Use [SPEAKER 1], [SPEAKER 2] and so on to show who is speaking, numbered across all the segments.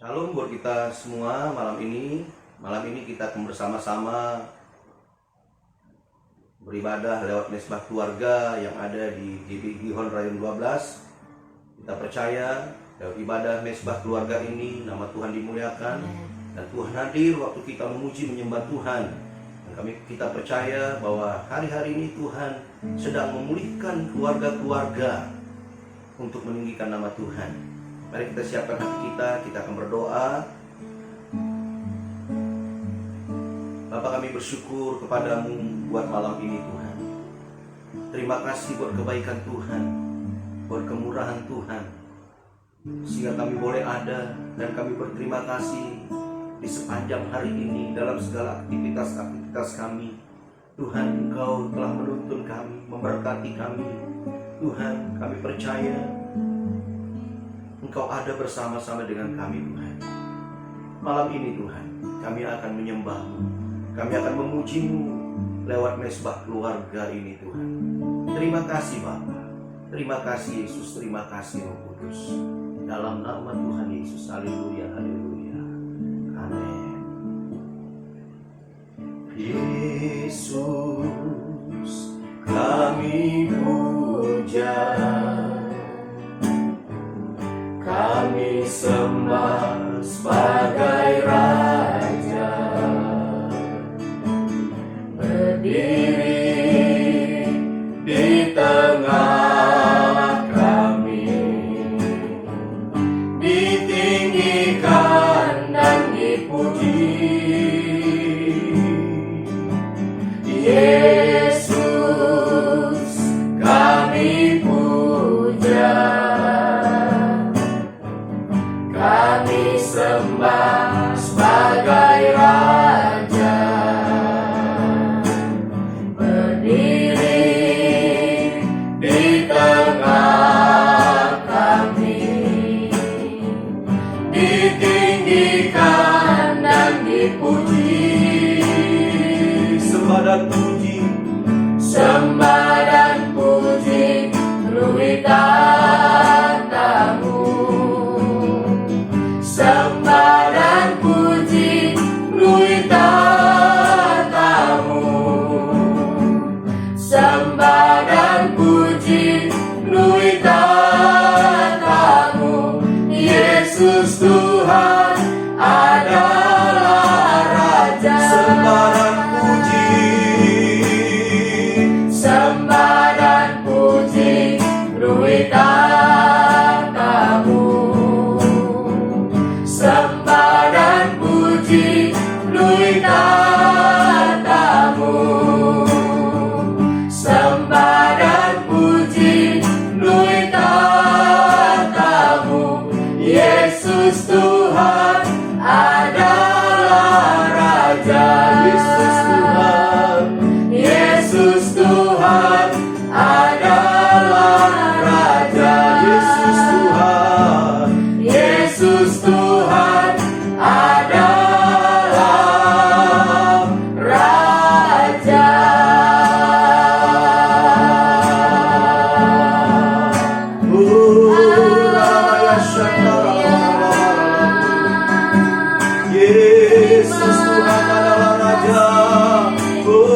[SPEAKER 1] Shalom buat kita semua malam ini. Malam ini kita akan bersama-sama beribadah lewat mesbah keluarga yang ada di GBI Gihon Rayon 12. Kita percaya lewat ibadah mesbah keluarga ini nama Tuhan dimuliakan dan Tuhan hadir waktu kita memuji menyembah Tuhan. Dan kita percaya bahwa hari-hari ini Tuhan sedang memulihkan keluarga-keluarga untuk meninggikan nama Tuhan. Mari kita siapkan hati kita akan berdoa. Bapa, kami bersyukur kepadamu buat malam ini Tuhan. Terima kasih buat kebaikan Tuhan, buat kemurahan Tuhan, sehingga kami boleh ada, dan kami berterima kasih di sepanjang hari ini dalam segala aktivitas kami. Tuhan, Engkau telah menuntun kami, memberkati kami. Tuhan, kami percaya Engkau ada bersama-sama dengan kami Tuhan. Malam ini Tuhan, kami akan menyembah-Mu, kami akan memuji-Mu lewat mesbah keluarga ini Tuhan. Terima kasih Bapa, terima kasih Yesus, terima kasih Roh Kudus. Dalam nama Tuhan Yesus, haleluya, haleluya, amin. Yesus, kami puja, kami sembah sebagai Raja, berdiri di tengah kami, ditinggikan dan dipuji. Yesus, kami puja, kami sembah sebagai Raja, berdiri di tengah kami, ditinggikan dan dipuji. Sembah dan puji, sembah dan puji, melalui tatamu. Sembah dan puji, melalui tatamu. Sembah dan puji, melalui tatamu. Yesus Tuhan adalah Raja. Sembah dan puji, sembah dan puji, melalui tatamu. Sembah dan puji, melalui tatamu. Sembah dan puji, melalui tatamu. Yesus Tuhan adalah Raja. Yesus Tuhan, Yesus Tuhan adalah Raja. Yesus Tuhan, Yesus Tuhan adalah Raja. Yesus Tuhan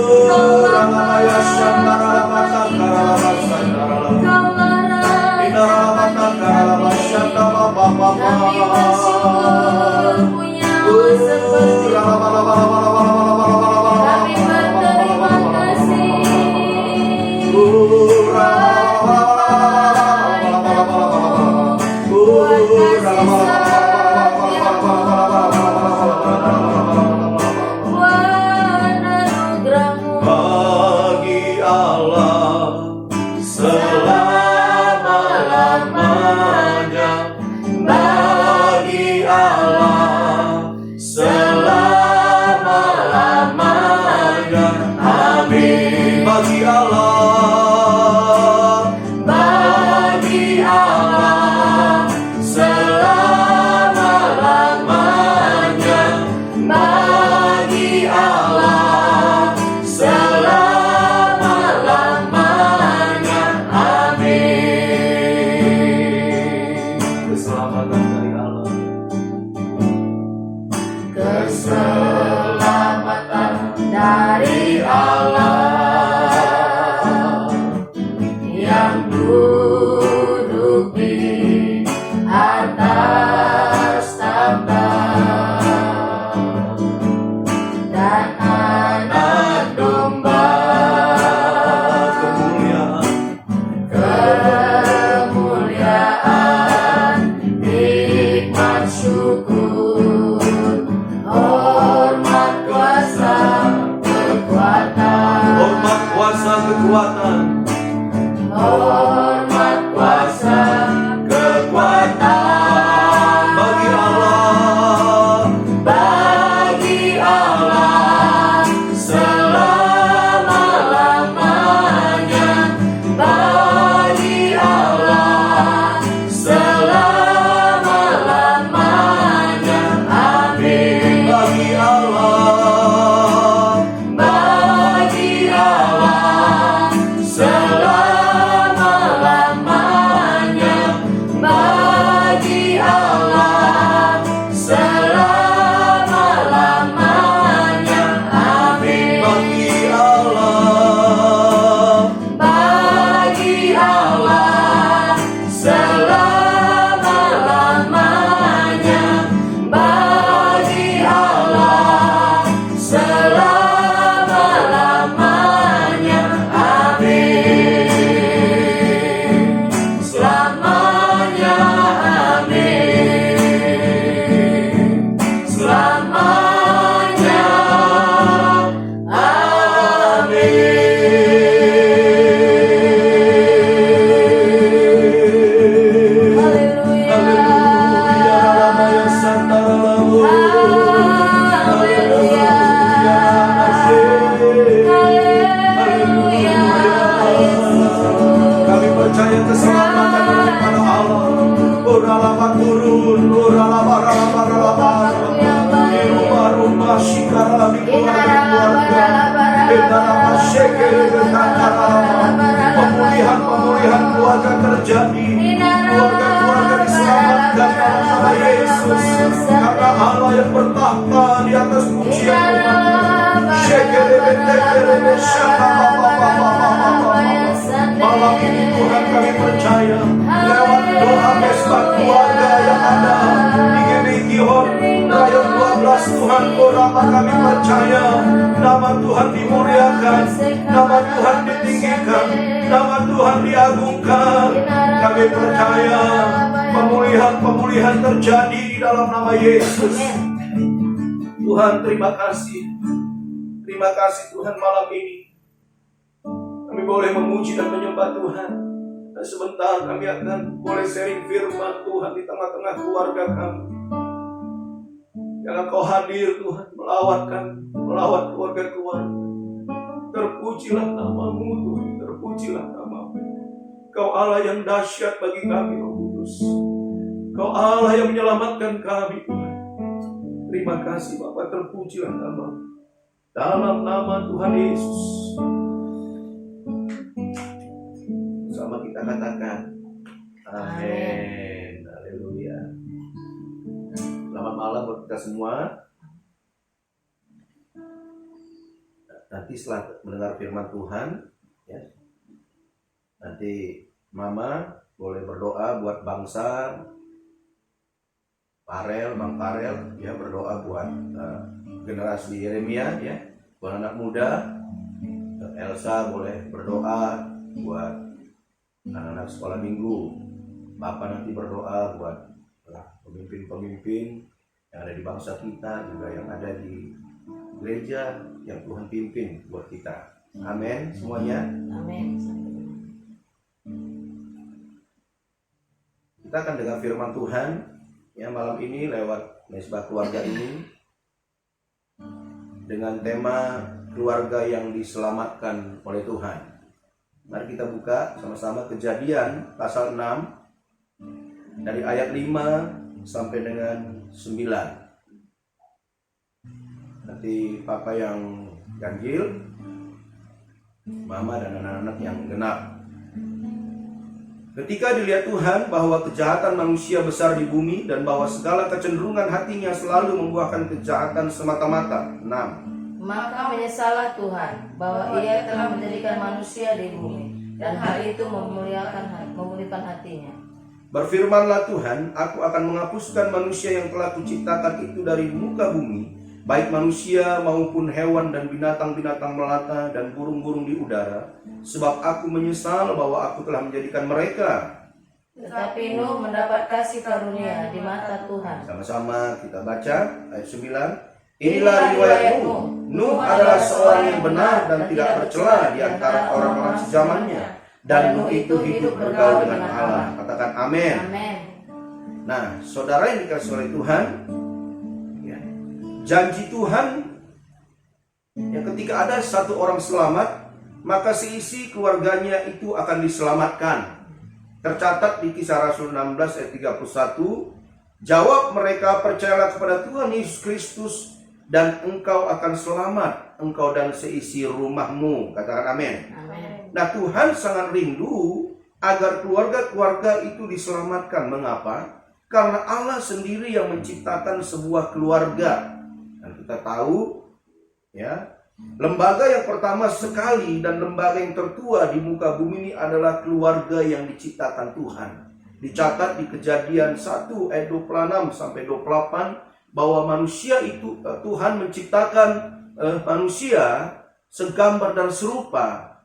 [SPEAKER 1] adalah Raja. Kami bersyukur punya-Mu seperti kami berterima kasih. Buat kasih sayang, buat anugerah-Mu. Bagi Allah selama-lamanya. keselamatan dari Allah.
[SPEAKER 2] Keselamatan dari Allah yang duduk di atas tahta dan anak domba, kemuliaan, hikmat, syukur, hormat, kuasa, kekuatan,
[SPEAKER 1] Hormat, kuasa, kekuatan,
[SPEAKER 2] hormat, kuasa, kekuatan
[SPEAKER 1] bagi Allah,
[SPEAKER 2] bagi Allah selama-lamanya, bagi Allah selama-lamanya. Amin.
[SPEAKER 1] bagi Allah,
[SPEAKER 2] Bagi Allah selama-lamanya, bagi Allah selama-lamanya. Amin.
[SPEAKER 1] bagi Allah,
[SPEAKER 2] Bagi Allah selama-lamanya, bagi Allah selama-lamanya. Amin. Selamanya, amin. Selamanya, amin. Haleluya.
[SPEAKER 1] Haleluya, Santa Lamu.
[SPEAKER 2] Haleluya. Haleluya, Yesus.
[SPEAKER 1] Kami percaya keselamatan daripada Allah. Uralaba turun, uralaba ralaba ralaba. Di rumah-rumah shikara di keluarga-keluarga. Bedaraba shekere bekantara. Pemulihan keluarga terjadi. Keluarga-keluarga diselamatkan dalam nama Yesus. Karena Allah yang bertahta di atas pujian umatnya. Shekere betekere beshaka bapa. Malam ini Tuhan kami percaya lewat doa mesbah keluarga yang ada di GBI Gihon Rayon 12 Tuhan, Apa kami percaya nama Tuhan dimuliakan, nama Tuhan ditinggikan, nama Tuhan diagungkan. Kami percaya pemulihan terjadi di dalam nama Yesus. Tuhan terima kasih. Terima kasih Tuhan malam ini. Kami boleh memuji dan menyembah Tuhan. Dan sebentar kami akan boleh sharing firman Tuhan di tengah-tengah keluarga kami. Yang Engkau hadir Tuhan, melawat keluarga-keluarga. Terpujilah namamu Tuhan, terpujilah namamu. Kau Allah yang dahsyat bagi kami, Roh Kudus. Kau Allah yang menyelamatkan kami Tuhan. Terima kasih Bapa, terpujilah namamu. Dalam nama Tuhan Yesus. Sama kita katakan amin. Haleluya. Selamat malam buat kita semua. Nanti setelah mendengar firman Tuhan ya, nanti Mama boleh berdoa buat bangsa. Bang Farel ya, berdoa buat generasi Yeremia ya, buat anak muda. Elsa boleh berdoa buat anak-anak sekolah minggu. Bapak nanti berdoa buat pemimpin-pemimpin yang ada di bangsa kita, juga yang ada di gereja yang Tuhan pimpin buat kita. Amin semuanya.
[SPEAKER 2] Amin.
[SPEAKER 1] Kita akan dengar firman Tuhan ya malam ini lewat mesbah keluarga ini dengan tema keluarga yang diselamatkan oleh Tuhan. Mari kita buka sama-sama Kejadian pasal 6 dari ayat 5 sampai dengan 9. Nanti Papa yang ganjil, Mama dan anak-anak yang genap. Ketika dilihat Tuhan bahwa kejahatan manusia besar di bumi dan bahwa segala kecenderungan hatinya selalu membuahkan kejahatan semata-mata. 6.
[SPEAKER 2] Maka menyesallah Tuhan bahwa Ia telah menjadikan manusia di bumi, dan hal itu memulihkan hatinya.
[SPEAKER 1] Berfirmanlah Tuhan, aku akan menghapuskan manusia yang telah kuciptakan itu dari muka bumi, baik manusia maupun hewan dan binatang-binatang melata dan burung-burung di udara, sebab aku menyesal bahwa aku telah menjadikan mereka.
[SPEAKER 2] Tetapi Nuh mendapat kasih karunia di mata Tuhan.
[SPEAKER 1] Sama-sama kita baca ayat 9. Inilah riwayat Nuh. Nuh adalah seorang yang benar dan tidak tercela di antara orang-orang sezamannya. Dan Nuh itu hidup bergaul dengan Allah. Katakan amin.
[SPEAKER 2] Amin.
[SPEAKER 1] Nah, saudara yang dikasihi oleh Tuhan, ya, janji Tuhan, ya, ketika ada satu orang selamat, maka seisi keluarganya itu akan diselamatkan. Tercatat di Kisah Rasul 16 ayat 31, jawab mereka, percayalah kepada Tuhan Yesus Kristus dan engkau akan selamat, engkau dan seisi rumahmu. Katakan amin.
[SPEAKER 2] Amin.
[SPEAKER 1] Nah, Tuhan sangat rindu agar keluarga-keluarga itu diselamatkan. Mengapa? Karena Allah sendiri yang menciptakan sebuah keluarga. Dan kita tahu, ya, lembaga yang pertama sekali dan lembaga yang tertua di muka bumi ini adalah keluarga yang diciptakan Tuhan. Dicatat di Kejadian 1 ayat 26 sampai 28 bahwa manusia itu, Tuhan menciptakan manusia segambar dan serupa.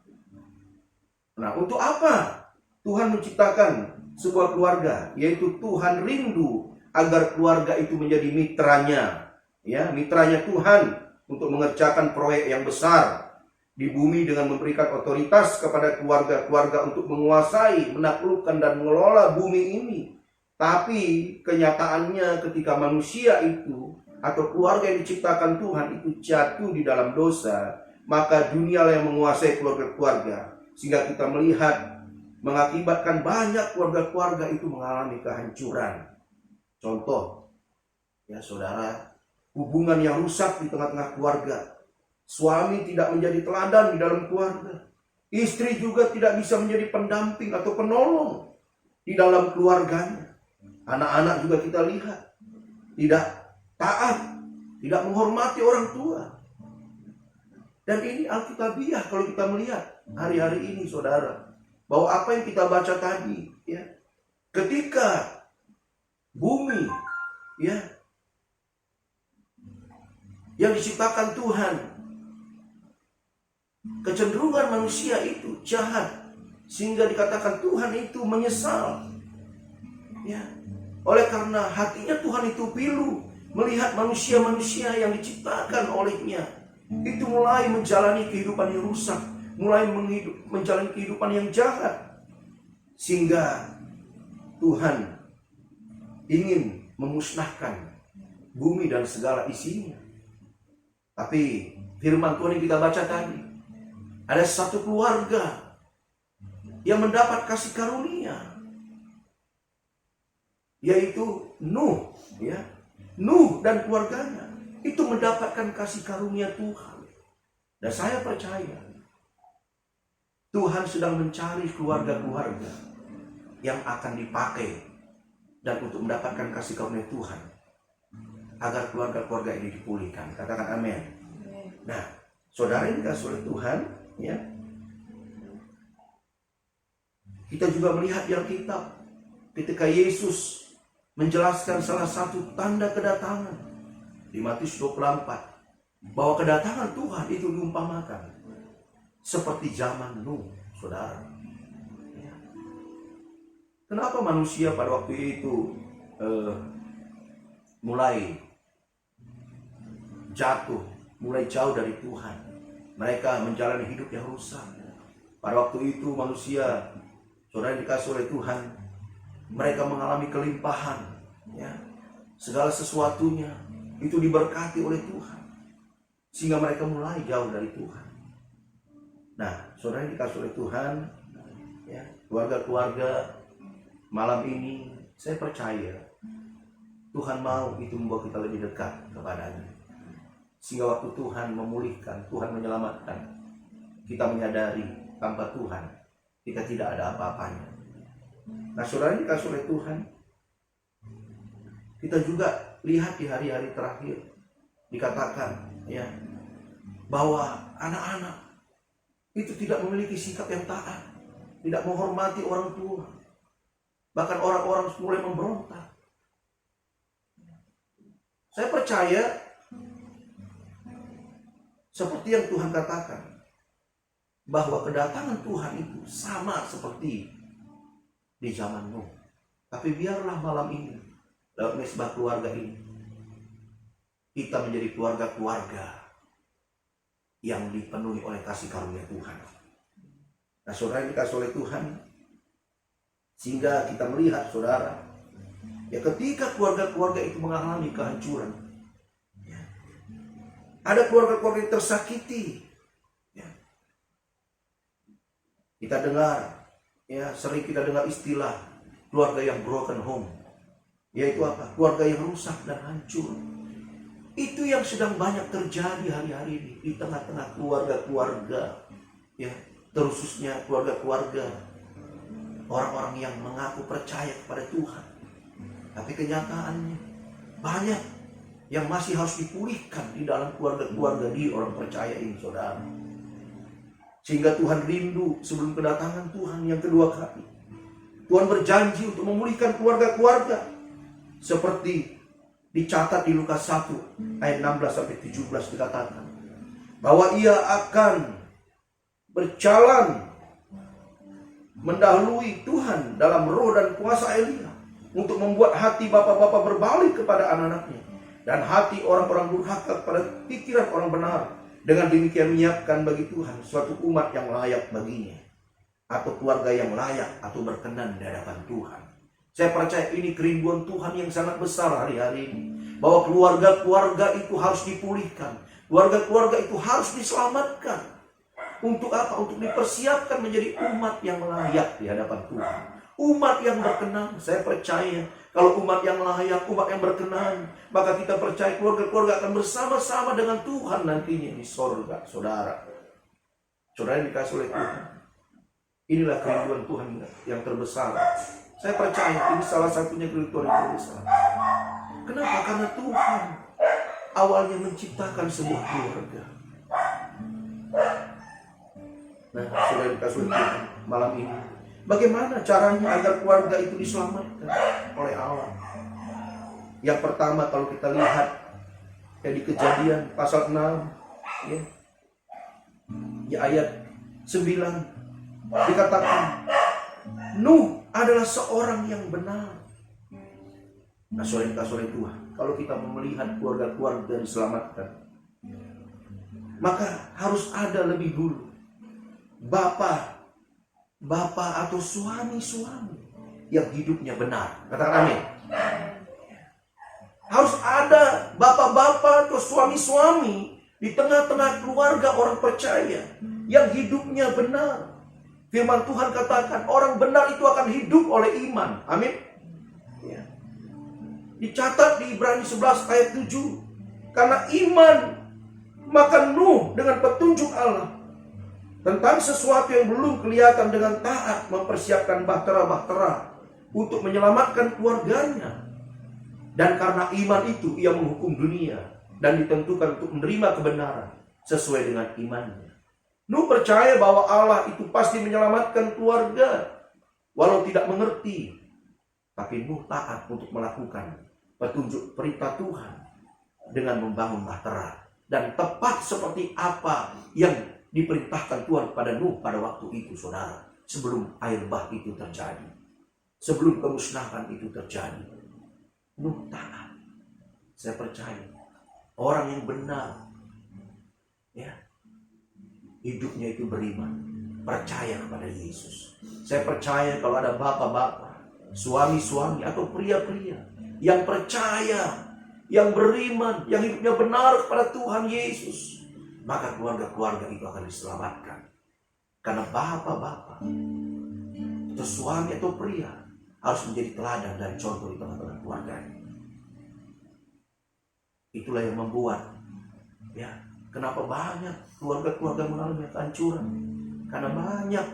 [SPEAKER 1] Nah, untuk apa Tuhan menciptakan sebuah keluarga? Yaitu Tuhan rindu agar keluarga itu menjadi mitranya, ya, mitranya Tuhan untuk mengerjakan proyek yang besar di bumi dengan memberikan otoritas kepada keluarga-keluarga untuk menguasai, menaklukkan dan mengelola bumi ini. Tapi kenyataannya ketika manusia itu atau keluarga yang diciptakan Tuhan itu jatuh di dalam dosa, maka dunialah yang menguasai keluarga-keluarga. Sehingga kita melihat mengakibatkan banyak keluarga-keluarga itu mengalami kehancuran. Contoh, ya saudara, hubungan yang rusak di tengah-tengah keluarga. Suami tidak menjadi teladan di dalam keluarga. Istri juga tidak bisa menjadi pendamping atau penolong di dalam keluarganya. Anak-anak juga kita lihat tidak taat, tidak menghormati orang tua. Dan ini alkitabiah kalau kita melihat hari-hari ini, saudara, bahwa apa yang kita baca tadi, ya, ketika bumi, ya, yang diciptakan Tuhan, kecenderungan manusia itu jahat, sehingga dikatakan Tuhan itu menyesal, ya, oleh karena hatinya Tuhan itu pilu melihat manusia-manusia yang diciptakan olehnya itu mulai menjalani kehidupan yang rusak, mulai menjalani kehidupan yang jahat, sehingga Tuhan ingin memusnahkan bumi dan segala isinya. Tapi firman Tuhan yang kita baca tadi, ada satu keluarga yang mendapat kasih karunia, yaitu Nuh, ya. Nuh dan keluarganya itu mendapatkan kasih karunia Tuhan. Dan saya percaya Tuhan sedang mencari keluarga-keluarga yang akan dipakai dan untuk mendapatkan kasih karunia Tuhan, agar keluarga-keluarga ini dipulihkan. Katakan amin. Nah, saudara yang dikasihi oleh Tuhan, ya, kita juga melihat di Alkitab ketika Yesus menjelaskan salah satu tanda kedatangan di Matius 24, bahwa kedatangan Tuhan itu diumpamakan seperti zaman Nuh, saudara. Ya. Kenapa manusia pada waktu itu mulai jatuh, mulai jauh dari Tuhan? Mereka menjalani hidup yang rusak. Pada waktu itu manusia, saudara yang dikasihi oleh Tuhan, mereka mengalami kelimpahan, ya. Segala sesuatunya itu diberkati oleh Tuhan, sehingga mereka mulai jauh dari Tuhan. Nah, saudara yang dikasihi oleh Tuhan, ya, keluarga-keluarga malam ini, saya percaya Tuhan mau itu membawa kita lebih dekat kepadanya, sehingga waktu Tuhan memulihkan, Tuhan menyelamatkan, kita menyadari tanpa Tuhan kita tidak ada apa-apanya. Nah, saudara dikasih oleh Tuhan, kita juga lihat di hari-hari terakhir dikatakan ya bahwa anak-anak itu tidak memiliki sikap yang taat, tidak menghormati orang tua, bahkan orang-orang mulai memberontak. Saya percaya seperti yang Tuhan katakan, bahwa kedatangan Tuhan itu sama seperti di zaman Nuh. Tapi biarlah malam ini, lewat mesbah keluarga ini, kita menjadi keluarga-keluarga yang dipenuhi oleh kasih karunia Tuhan. Nah, saudara yang dikasih oleh Tuhan, sehingga kita melihat, saudara, ya ketika keluarga-keluarga itu mengalami kehancuran, ya, ada keluarga-keluarga yang tersakiti. Ya. Kita dengar, ya sering kita dengar istilah keluarga yang broken home, yaitu apa? Keluarga yang rusak dan hancur. Itu yang sedang banyak terjadi hari-hari ini di tengah-tengah keluarga-keluarga, ya, terkhususnya keluarga-keluarga orang-orang yang mengaku percaya kepada Tuhan. Tapi kenyataannya banyak yang masih harus dipulihkan di dalam keluarga-keluarga di orang percaya ini, saudara. Sehingga Tuhan rindu sebelum kedatangan Tuhan yang kedua kali, Tuhan berjanji untuk memulihkan keluarga-keluarga seperti dicatat di Lukas 1 ayat 16-17 dikatakan bahwa Ia akan berjalan mendahului Tuhan dalam roh dan kuasa Elia untuk membuat hati bapak-bapak berbalik kepada anak-anaknya dan hati orang-orang durhaka kepada pikiran orang benar. Dengan demikian menyiapkan bagi Tuhan suatu umat yang layak baginya, atau keluarga yang layak atau berkenan di hadapan Tuhan. Saya percaya ini kerinduan Tuhan yang sangat besar hari-hari ini, bahwa keluarga-keluarga itu harus dipulihkan, keluarga-keluarga itu harus diselamatkan. Untuk apa? Untuk dipersiapkan menjadi umat yang layak di hadapan Tuhan, umat yang berkenan. Saya percaya kalau umat yang layak, umat yang berkenan, maka kita percaya keluarga-keluarga akan bersama-sama dengan Tuhan nantinya di sorga, saudara. Saudara yang dikasih oleh Tuhan, inilah kerinduan Tuhan yang terbesar. Saya percaya ini salah satunya kerinduan yang terbesar. Kenapa? Karena Tuhan awalnya menciptakan sebuah keluarga. Nah, saudara yang dikasih oleh Tuhan malam ini, bagaimana caranya agar keluarga itu diselamatkan oleh Allah? Yang pertama, kalau kita lihat ya di Kejadian pasal 6 ya, di ayat 9 dikatakan Nuh adalah seorang yang benar. Nah, saudara Tuhan, kalau kita melihat keluarga-keluarga diselamatkan, maka harus ada lebih dulu bapak atau suami-suami yang hidupnya benar. Katakan amin. Harus ada bapak-bapak atau suami-suami di tengah-tengah keluarga orang percaya yang hidupnya benar. Firman Tuhan katakan orang benar itu akan hidup oleh iman. Amin. Ya. Dicatat di Ibrani 11 ayat 7. Karena iman maka Nuh dengan petunjuk Allah tentang sesuatu yang belum kelihatan dengan taat mempersiapkan bahtera-bahtera untuk menyelamatkan keluarganya. Dan karena iman itu ia menghukum dunia dan ditentukan untuk menerima kebenaran sesuai dengan imannya. Nuh percaya bahwa Allah itu pasti menyelamatkan keluarga walau tidak mengerti. Tapi Nuh taat untuk melakukan petunjuk perintah Tuhan dengan membangun bahtera. Dan tepat seperti apa yang diperintahkan Tuhan kepada Nuh pada waktu itu, saudara. Sebelum air bah itu terjadi, sebelum kemusnahan itu terjadi, Nuh taat. Saya percaya orang yang benar, ya, hidupnya itu beriman, percaya kepada Yesus. Saya percaya kalau ada bapak-bapak, suami-suami atau pria-pria yang percaya, yang beriman, yang hidupnya benar kepada Tuhan Yesus, maka keluarga-keluarga itu akan diselamatkan. Karena bapak-bapak atau suami atau pria harus menjadi teladan dan contoh di tengah-tengah keluarganya. Itulah yang membuat, ya, kenapa banyak keluarga-keluarga mengalami kehancuran. Karena banyak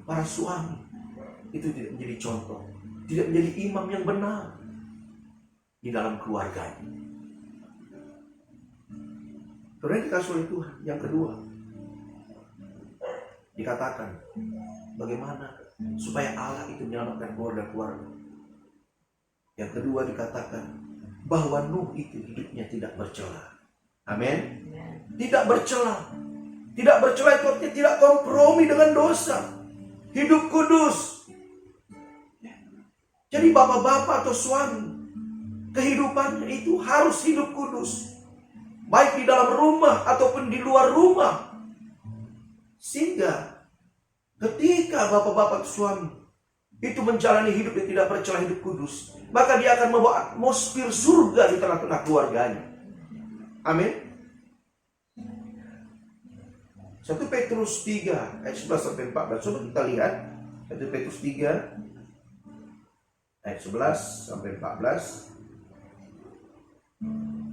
[SPEAKER 1] para suami itu tidak menjadi contoh, tidak menjadi imam yang benar di dalam keluarganya. Saudara dikasih oleh Tuhan. Yang kedua, dikatakan bagaimana supaya Allah itu menyelamatkan keluarga-keluarga. Yang kedua dikatakan bahwa Nuh itu hidupnya tidak bercela. Amin. Tidak bercela. Tidak bercela itu artinya tidak kompromi dengan dosa. Hidup kudus. Jadi bapak-bapak atau suami, kehidupannya itu harus hidup kudus. Baik di dalam rumah ataupun di luar rumah. Sehingga ketika bapak-bapak atau suami itu menjalani hidup yang tidak bercela, hidup kudus, maka dia akan membawa atmosfer surga di tengah-tengah keluarganya. Amin. 1 Petrus 3 ayat 11 sampai 14. Coba kita lihat 1 Petrus 3 ayat 11 sampai 14.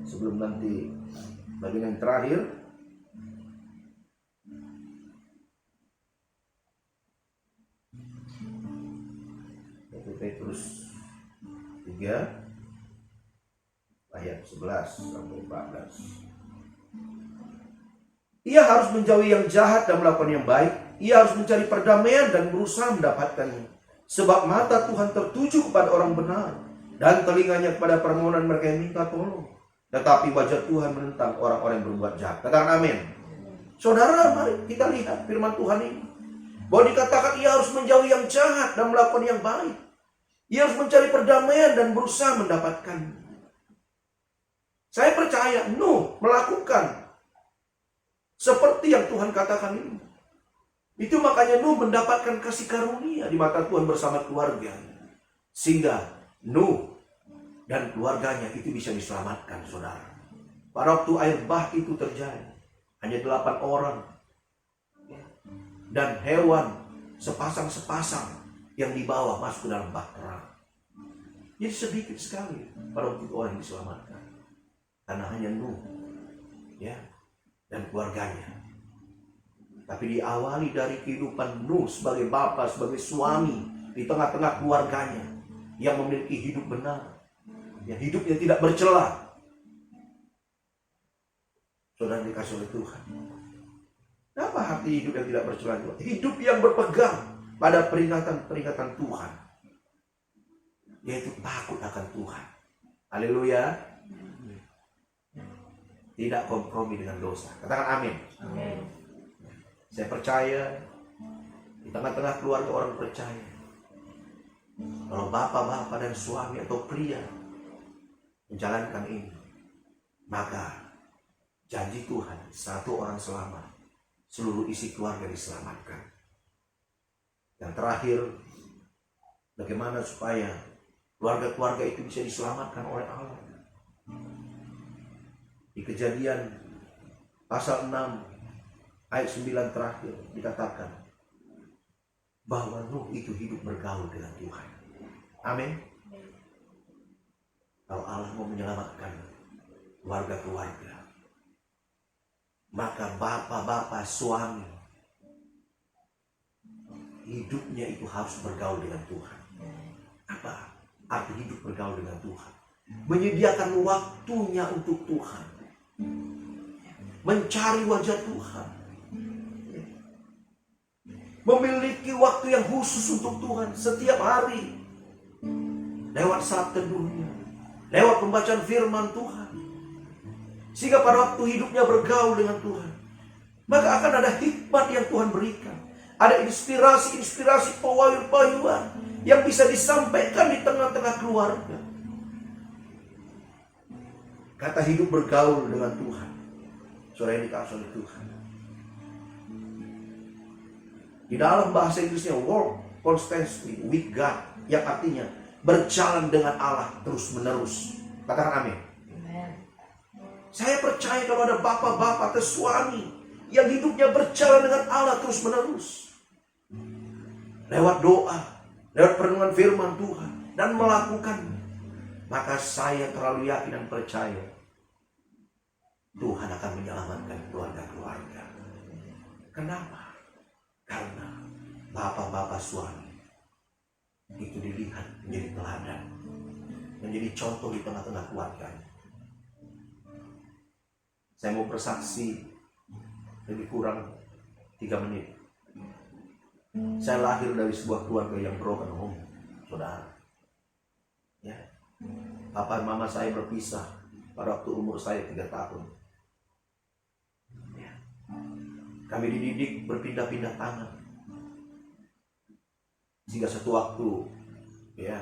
[SPEAKER 1] Sebelum nanti bagian yang terakhir. 1 Petrus 3 ayat 11 sampai 14. Ia harus menjauhi yang jahat dan melakukan yang baik. Ia harus mencari perdamaian dan berusaha mendapatkannya. Sebab mata Tuhan tertuju kepada orang benar, dan telinganya kepada permohonan mereka yang minta tolong. Tetapi wajah Tuhan menentang orang-orang yang berbuat jahat. Katakan amin. Saudara, mari kita lihat firman Tuhan ini. Bahwa dikatakan ia harus menjauhi yang jahat dan melakukan yang baik. Ia harus mencari perdamaian dan berusaha mendapatkannya. Saya percaya Nuh melakukan seperti yang Tuhan katakan ini. Itu makanya Nuh mendapatkan kasih karunia di mata Tuhan bersama keluarga. Sehingga Nuh dan keluarganya itu bisa diselamatkan, saudara. Pada waktu air bah itu terjadi, hanya 8 orang. Dan hewan sepasang-sepasang yang dibawa masuk ke dalam bahtera. Jadi sedikit sekali pada waktu itu orang yang diselamatkan. Karena hanya Nuh dan keluarganya. Tapi diawali dari kehidupan Nuh sebagai bapa, sebagai suami di tengah-tengah keluarganya yang memiliki hidup benar, yang hidupnya tidak bercela. Saudara dikasih oleh Tuhan. Apa arti hidup yang tidak bercela? Hidup yang berpegang pada peringatan-peringatan Tuhan, yaitu takut akan Tuhan. Haleluya. Tidak kompromi dengan dosa. Katakan amin.
[SPEAKER 2] Amin.
[SPEAKER 1] Saya percaya di tengah-tengah keluarga orang percaya, kalau bapak-bapak dan suami atau pria menjalankan ini, maka janji Tuhan, 1 orang selamat, seluruh isi keluarga diselamatkan. Yang terakhir, bagaimana supaya keluarga-keluarga itu bisa diselamatkan oleh Allah. Di Kejadian pasal 6 ayat 9 terakhir dikatakan bahwa Nuh itu hidup bergaul dengan Tuhan. Amin. Kalau Allah mau menyelamatkan keluarga-keluarga, maka bapak-bapak, suami, hidupnya itu harus bergaul dengan Tuhan. Apa arti hidup bergaul dengan Tuhan? Menyediakan waktunya untuk Tuhan, mencari wajah Tuhan, memiliki waktu yang khusus untuk Tuhan setiap hari, lewat saat teduhnya, lewat pembacaan firman Tuhan, sehingga pada waktu hidupnya bergaul dengan Tuhan, maka akan ada hikmat yang Tuhan berikan, ada inspirasi-inspirasi, pewahyuan yang bisa disampaikan di tengah-tengah keluarga. Kata hidup bergaul dengan Tuhan, saudara yang dikasihi oleh Tuhan, di dalam bahasa Inggrisnya walk constantly with God, yang artinya berjalan dengan Allah terus menerus. Katakan amin. Saya percaya kalau ada bapak-bapak atau suami yang hidupnya berjalan dengan Allah terus menerus, lewat doa, lewat perenungan firman Tuhan, dan melakukannya, maka saya terlalu yakin dan percaya Tuhan akan menyelamatkan keluarga-keluarga. Kenapa? Karena bapak-bapak suami itu dilihat menjadi teladan, menjadi contoh di tengah-tengah keluarganya. Saya mau bersaksi lebih kurang 3 menit. Saya lahir dari sebuah keluarga yang broken home, saudara. Ya. Papa dan mama saya berpisah pada waktu umur saya 3 tahun. Ya. Kami dididik berpindah-pindah tangan. Sehingga satu waktu, ya,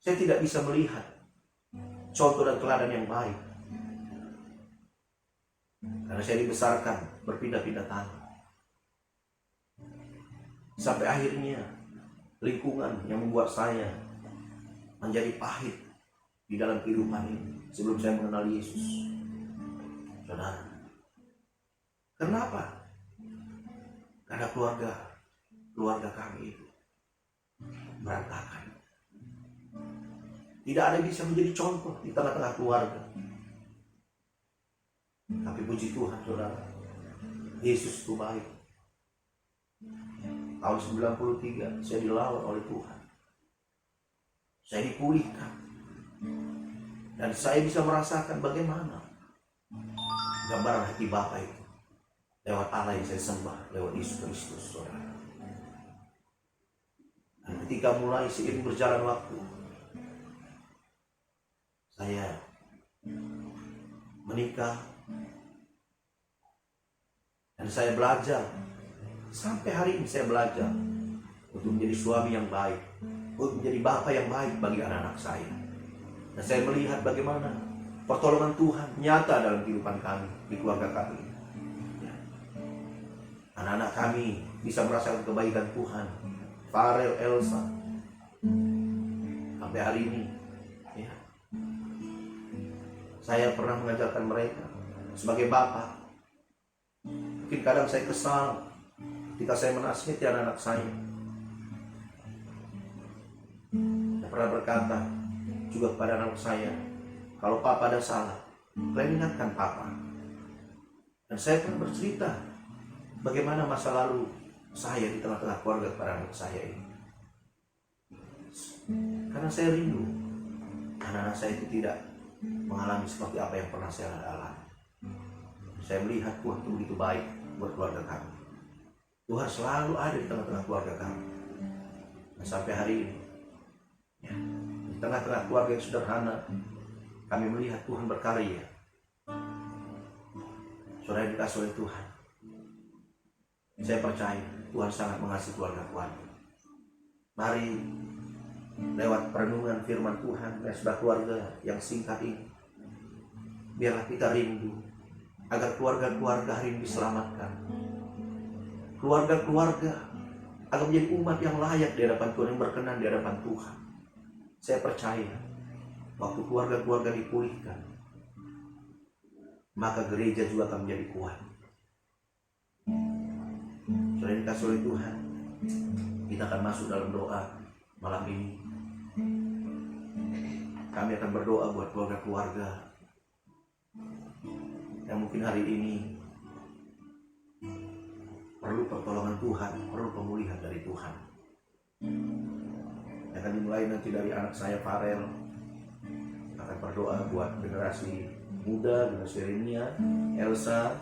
[SPEAKER 1] saya tidak bisa melihat contoh dan teladan yang baik. Karena saya dibesarkan berpindah-pindah tangan. Sampai akhirnya lingkungan yang membuat saya menjadi pahit di dalam kehidupan ini sebelum saya mengenal Yesus. Saudara, kenapa? Karena keluarga kami itu berantakan. Tidak ada yang bisa menjadi contoh di tengah-tengah keluarga. Tapi puji Tuhan, saudara, Yesus itu baik. Tahun 93 saya dilawan oleh Tuhan. Saya dipulihkan. Dan saya bisa merasakan bagaimana gambaran hati Bapa itu lewat Allah yang saya sembah, lewat Yesus Kristus, saudara. Dan ketika mulai seiring berjalan waktu, saya menikah dan saya belajar. Sampai hari ini saya belajar untuk menjadi suami yang baik, untuk menjadi bapak yang baik bagi anak-anak saya. Dan saya melihat bagaimana pertolongan Tuhan nyata dalam kehidupan kami, di keluarga kami. Ya. Anak-anak kami bisa merasakan kebaikan Tuhan. Farel, Elsa, sampai hari ini, ya. Saya pernah mengajarkan mereka sebagai bapak. Mungkin kadang saya kesal ketika saya menasihati anak-anak saya. Saya pernah berkata juga kepada anak saya, kalau papa ada salah, kalian ingatkan papa. Dan saya pernah bercerita bagaimana masa lalu saya di tengah-tengah keluarga kepada anak saya ini. Karena saya rindu anak-anak saya itu tidak mengalami seperti apa yang pernah saya alami. Saya melihat Tuhan itu begitu baik buat keluarga kami. Tuhan selalu ada di tengah-tengah keluarga kami. Dan sampai hari ini, ya, di tengah-tengah keluarga yang sederhana, kami melihat Tuhan berkarya. Saudara yang dikasihi oleh Tuhan, saya percaya Tuhan sangat mengasihi keluarga-keluarga. Mari lewat perenungan firman Tuhan dan sebuah keluarga yang singkat ini, biarlah kita rindu agar keluarga-keluarga hari ini diselamatkan. Keluarga-keluarga agar menjadi umat yang layak di hadapan Tuhan, yang berkenan di hadapan Tuhan. Saya percaya waktu keluarga-keluarga dipulihkan, maka gereja juga akan menjadi kuat. Saudara yang dikasihi oleh Tuhan, kita akan masuk dalam doa malam ini. Kami akan berdoa buat keluarga-keluarga yang mungkin hari ini perlu pertolongan Tuhan, perlu pemulihan dari Tuhan. Yang akan dimulai nanti dari anak saya Farel, akan berdoa buat generasi muda, generasi Renia, Elsa,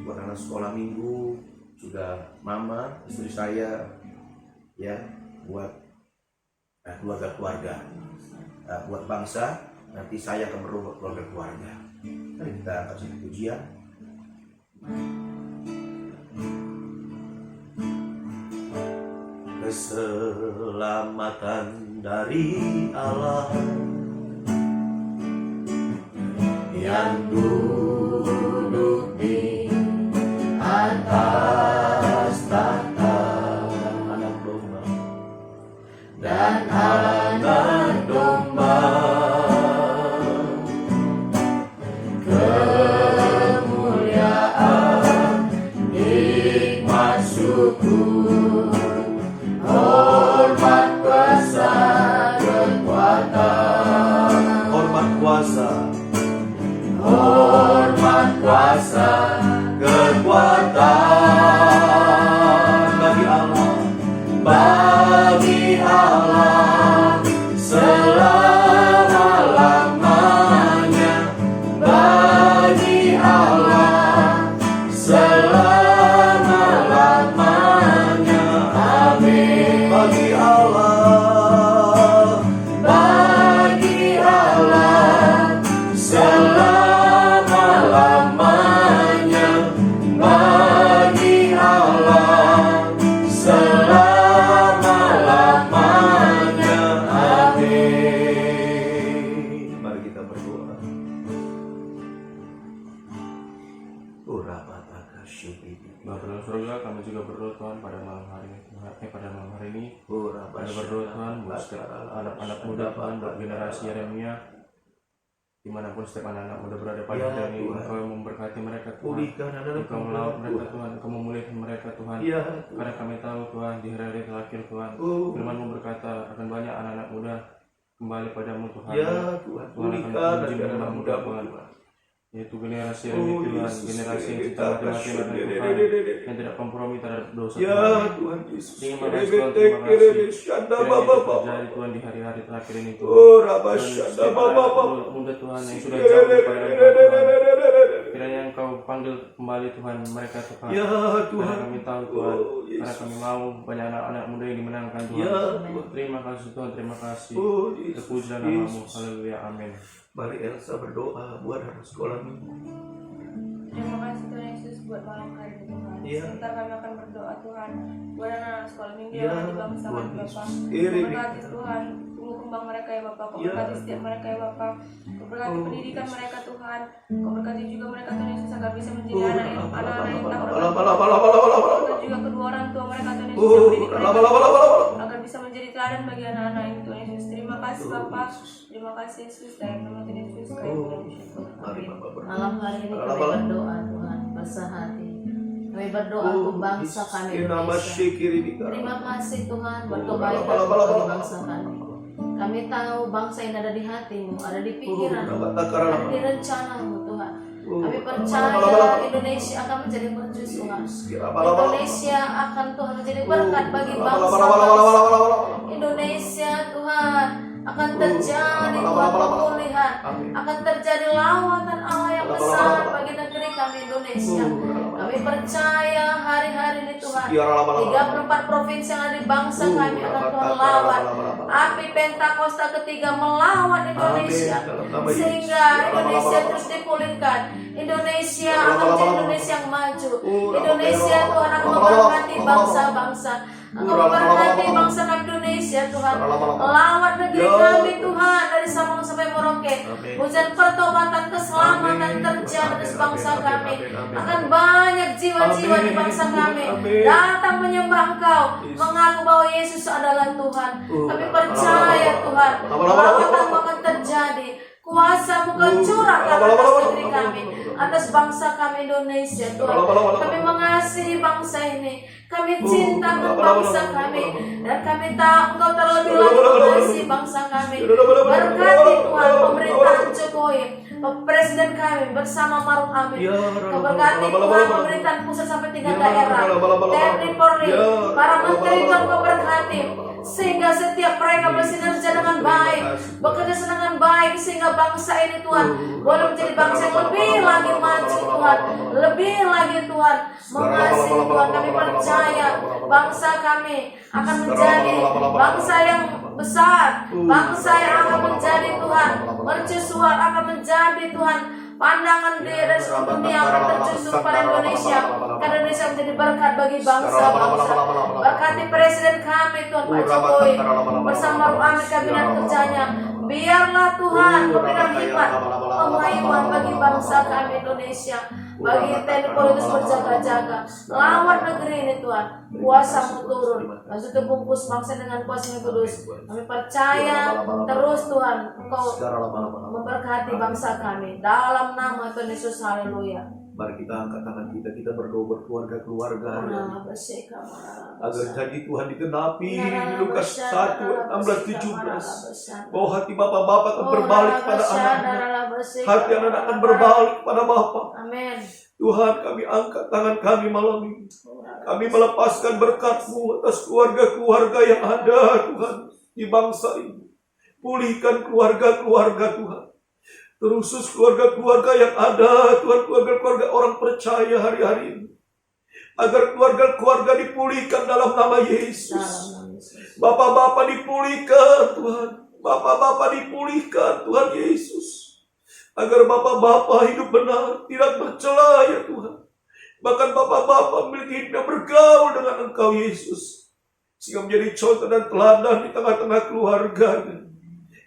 [SPEAKER 1] buat anak sekolah minggu, juga mama, istri saya, ya, buat keluarga-keluarga, buat bangsa. Nanti saya akan berdoa buat keluarga-keluarga. Mari kita kasih pujian. Keselamatan dari Allah yang duduk di atas tahta, anak domba dan anak domba, kemuliaan, nikmat, syukur, hormat, kuasa, kekuatan, hormat, kuasa,
[SPEAKER 3] juga berdoa Tuhan pada malam hari ini Tuhan, pada malam hari ini pada berdoa Tuhan buat setiap anak-anak muda Tuhan, buat generasi Yeremia dimanapun setiap anak-anak muda berada pada hari ini, Engkau yang memberkati mereka Tuhan, Engkau melawat mereka Tuhan, Engkau memulihkan mereka Tuhan, karena kami tahu Tuhan di hari-hari terakhir Tuhan, firman-Mu berkata akan banyak anak-anak muda kembali padamu Tuhan. Tuhan akan menguji mereka muda Tuhan, yaitu generasi remit Tuhan, generasi yang cinta mati-matian akan Tuhan, yang tidak kompromi terhadap dosa Tuhan. Terima kasih Tuhan, terima kasih. Kiranya itu terjadi Tuhan di hari-hari terakhir ini Tuhan. Dan setiap anak muda Tuhan yang sudah jauh daripada Engkau Tuhan, kiranya Engkau panggil kembali Tuhan mereka Tuhan. Karena kami tahu Tuhan, karena kami mau banyak anak-anak muda yang dimenangkan Tuhan. Terima kasih Tuhan, terima kasih. Terpuji nama-Mu, haleluya, amin.
[SPEAKER 1] Mari Elsa berdoa buat anak sekolah minggu.
[SPEAKER 4] Terima kasih Tuhan Yesus buat malam hari ini Tuhan. Sebentar kami akan berdoa Tuhan buat anak sekolah minggu yang ada di bangsa kami Bapak. Berkati Tuhan, tumbuh kembang mereka ya Bapak. Kau berkati setiap mereka ya Bapak. Kau berkati pendidikan mereka Tuhan. Kau berkati juga mereka Tuhan Yesus agar bisa menjadi anak yang tahu. Dan juga kedua orang tua mereka Tuhan Yesus yang mendidik mereka agar bisa menjadi teladan bagi anak-anak ini Tuhan Yesus. Terima kasih Bapak. Terima kasih Yesus. Dalam nama Tuhan Yesus kami bersyukur.
[SPEAKER 2] Malam hari ini kami berdoa Tuhan bersahati. Kami berdoa untuk bangsa kami Indonesia. Terima kasih Tuhan buat kebaikan bagi bangsa kami. Kami tahu bangsa yang ada di hatimu, ada di pikiranmu, ada di rencanamu Tuhan. Kami percaya Indonesia akan menjadi mercusuar. Indonesia akan Tuhan menjadi berkat bagi bangsa-bangsa. Indonesia Tuhan akan terjadi Tuhan pemulihan, akan terjadi lawatan Allah yang besar bagi negeri kami Indonesia. Kami percaya hari-hari ini Tuhan 34 provinsi yang ada di bangsa kami akan Tuhan lawan. Api Pentakosta ketiga melawan Indonesia sehingga Indonesia terus dipulihkan. Indonesia akan menjadi Indonesia yang maju. Indonesia Tuhan akan memberkati bangsa-bangsa. Engkau memberkati bangsa kami Indonesia Tuhan. Lawat negeri kami Tuhan dari Sabang sampai Merauke. Hujan pertobatan keselamatan terjadi atas bangsa kami. Akan banyak jiwa-jiwa di bangsa kami datang menyembah Engkau, mengaku bahwa Yesus adalah Tuhan. Kami percaya Tuhan, lawatan akan terjadi. Kuasa-Mu Kau curahkan atas negeri kami, atas bangsa kami Indonesia Tuhan. Kami mengasihi bangsa ini, kami cintakan bangsa kami, dan kami tahu Engkau terlebih lagi mengasihi bangsa kami. Berkati Tuhan pemerintahan Jokowi, Presiden kami bersama Maruf Amin. Kau berkati Tuhan pemerintahan pusat sampai tingkat daerah, TNI Polri, para menteri Tuhan Kau berkati, sehingga setiap mereka bersinergi dengan baik, bekerja dengan baik, sehingga bangsa ini Tuhan boleh menjadi bangsa yang lebih lagi maju Tuhan, lebih lagi Tuhan mengasihi Tuhan. Kami percaya bangsa kami akan menjadi bangsa yang besar, bangsa yang akan menjadi Tuhan mercusuar, akan menjadi Tuhan pandangan dari seluruh dunia akan terjunjung pada Indonesia. Karena Indonesia menjadi berkat bagi bangsa-bangsa. Berkati Presiden kami Tuhan Pak Jokowi bersama Maruf Amin kabinet kerjanya. Biarlah Tuhan memberikan hikmat, pengayuman bagi bangsa kami Indonesia, bagi TNI Polri terus berjaga-jaga. Lawan negeri ini Tuhan, kuasa-Mu turun, dan itu bungkus bangsa dengan kuasa-Mu kudus. Kami percaya terus Tuhan Engkau memberkati bangsa kami dalam nama Tuhan Yesus, haleluya.
[SPEAKER 1] Mari kita angkat tangan kita berdoa berkeluarga-keluarga hari ini. Agar janji Tuhan dikenapi di Lukas 1, 16, 17. Bahwa hati bapak-bapak akan berbalik pada anak-anak. Hati anak-anak akan berbalik pada bapak.
[SPEAKER 2] Amin.
[SPEAKER 1] Tuhan, kami angkat tangan kami malam ini. Kami melepaskan berkat-Mu atas keluarga-keluarga yang ada Tuhan di bangsa ini. Pulihkan keluarga-keluarga Tuhan. Terusus keluarga-keluarga yang ada Tuhan, keluarga-keluarga orang percaya hari-hari ini. Agar keluarga-keluarga dipulihkan dalam nama Yesus. Bapak-bapak dipulihkan Tuhan. Bapak-bapak dipulihkan Tuhan Yesus. Agar bapak-bapak hidup benar, tidak bercela ya Tuhan. Bahkan bapak-bapak memiliki hidup yang bergaul dengan Engkau Yesus. Sehingga menjadi contoh dan teladan di tengah-tengah keluarganya.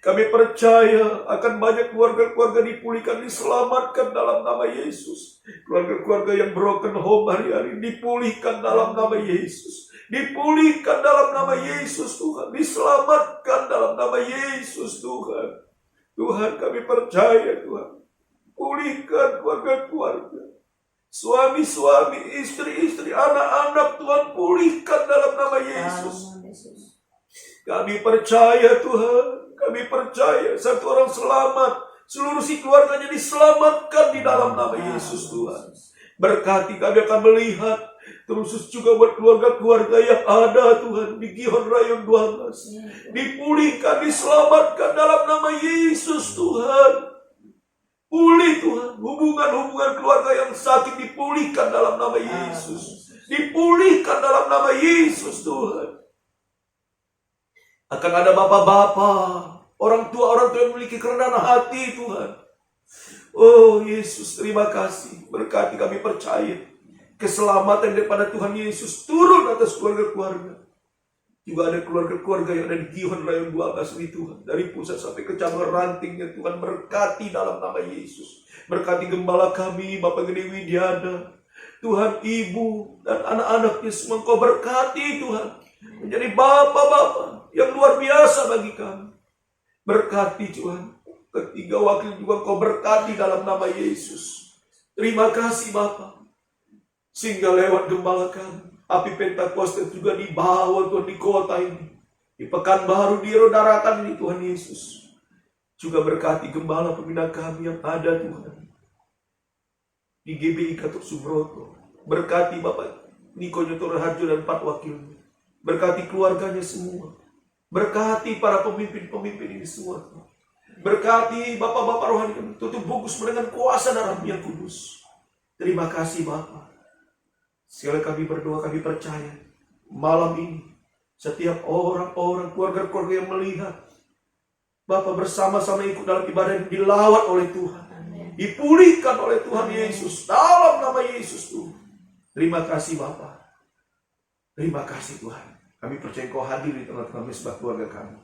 [SPEAKER 5] Kami percaya akan banyak keluarga-keluarga dipulihkan, diselamatkan dalam nama Yesus. Keluarga-keluarga yang broken home hari-hari dipulihkan dalam nama Yesus. Dipulihkan dalam nama Yesus Tuhan. Diselamatkan dalam nama Yesus Tuhan. Tuhan, kami percaya Tuhan. Pulihkan keluarga-keluarga. Suami-suami, istri-istri, anak-anak Tuhan, pulihkan dalam nama Yesus. Kami percaya Tuhan. Kami percaya satu orang selamat, seluruh si keluarganya diselamatkan di dalam nama Yesus Tuhan. Berkati kami akan melihat, terus juga buat keluarga-keluarga yang ada Tuhan di Gihon Rayon 12. Dipulihkan, diselamatkan dalam nama Yesus Tuhan. Pulih Tuhan, hubungan-hubungan keluarga yang sakit dipulihkan dalam nama Yesus. Dipulihkan dalam nama Yesus Tuhan. Akan ada bapak-bapak, orang tua yang memiliki kerendahan hati Tuhan. Oh Yesus, terima kasih. Berkati kami percaya keselamatan daripada Tuhan Yesus turun atas keluarga-keluarga. Juga ada keluarga-keluarga yang ada di Gihon Rayon 12 ini Tuhan. Dari pusat sampai ke cabang rantingnya Tuhan, berkati dalam nama Yesus. Berkati gembala kami, Bapak Gede Widiana. Tuhan, ibu dan anak-anaknya semua Engkau berkati Tuhan. Menjadi bapak-bapak yang luar biasa bagi kami. Berkati Tuhan. Ketiga wakil juga Engkau berkati dalam nama Yesus. Terima kasih Bapak. Sehingga lewat gembala kami, api Pentakosta juga dibawa Tuhan di kota ini. Di Pekanbaru, di Daratan ini Tuhan Yesus. Juga berkati gembala pembina kami yang ada Tuhan. Di GBI Katuk Subroto. Berkati Bapak Niko Nyotor Harjo dan 4 wakilnya. Berkati keluarganya semua. Berkati para pemimpin-pemimpin ini semua. Berkati bapak-bapak rohani kami. Tutup bungkus dengan kuasa darah yang kudus. Terima kasih Bapak. Sekali kami berdoa, kami percaya. Malam ini, setiap orang-orang, keluarga-keluarga yang melihat Bapak bersama-sama ikut dalam ibadah yang dilawat oleh Tuhan. Dipulihkan oleh Tuhan Yesus. Dalam nama Yesus Tuhan. Terima kasih Bapak. Terima kasih Tuhan. Kami percaya Engkau hadir di tengah-tengah mesbah keluarga kami.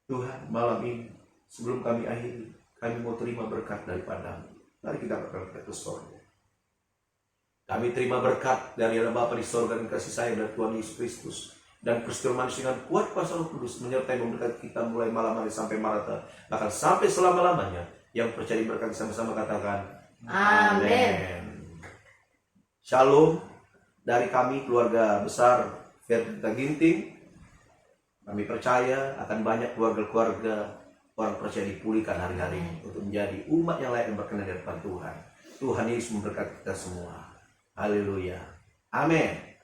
[SPEAKER 5] Tuhan, malam ini sebelum kami akhiri, kami mau terima berkat daripada-Mu. Mari kita berkata ke surga. Kami terima berkat dari Allah Bapa di surga dan kasih sayang dari Tuhan Yesus Kristus dan peristiwa manusia dengan kuat kuasa Roh Kudus menyertai memberkati kita mulai malam hari sampai Maranatha, bahkan sampai selama-lamanya. Yang percaya berkat sama-sama katakan
[SPEAKER 2] Amin.
[SPEAKER 1] Shalom dari kami keluarga besar Verta Ginting. Kami percaya akan banyak keluarga-keluarga orang percaya dipulihkan hari-hari untuk menjadi umat yang layak dan berkenan di hadapan Tuhan. Tuhan Yesus memberkati kita semua. Haleluya. Amin.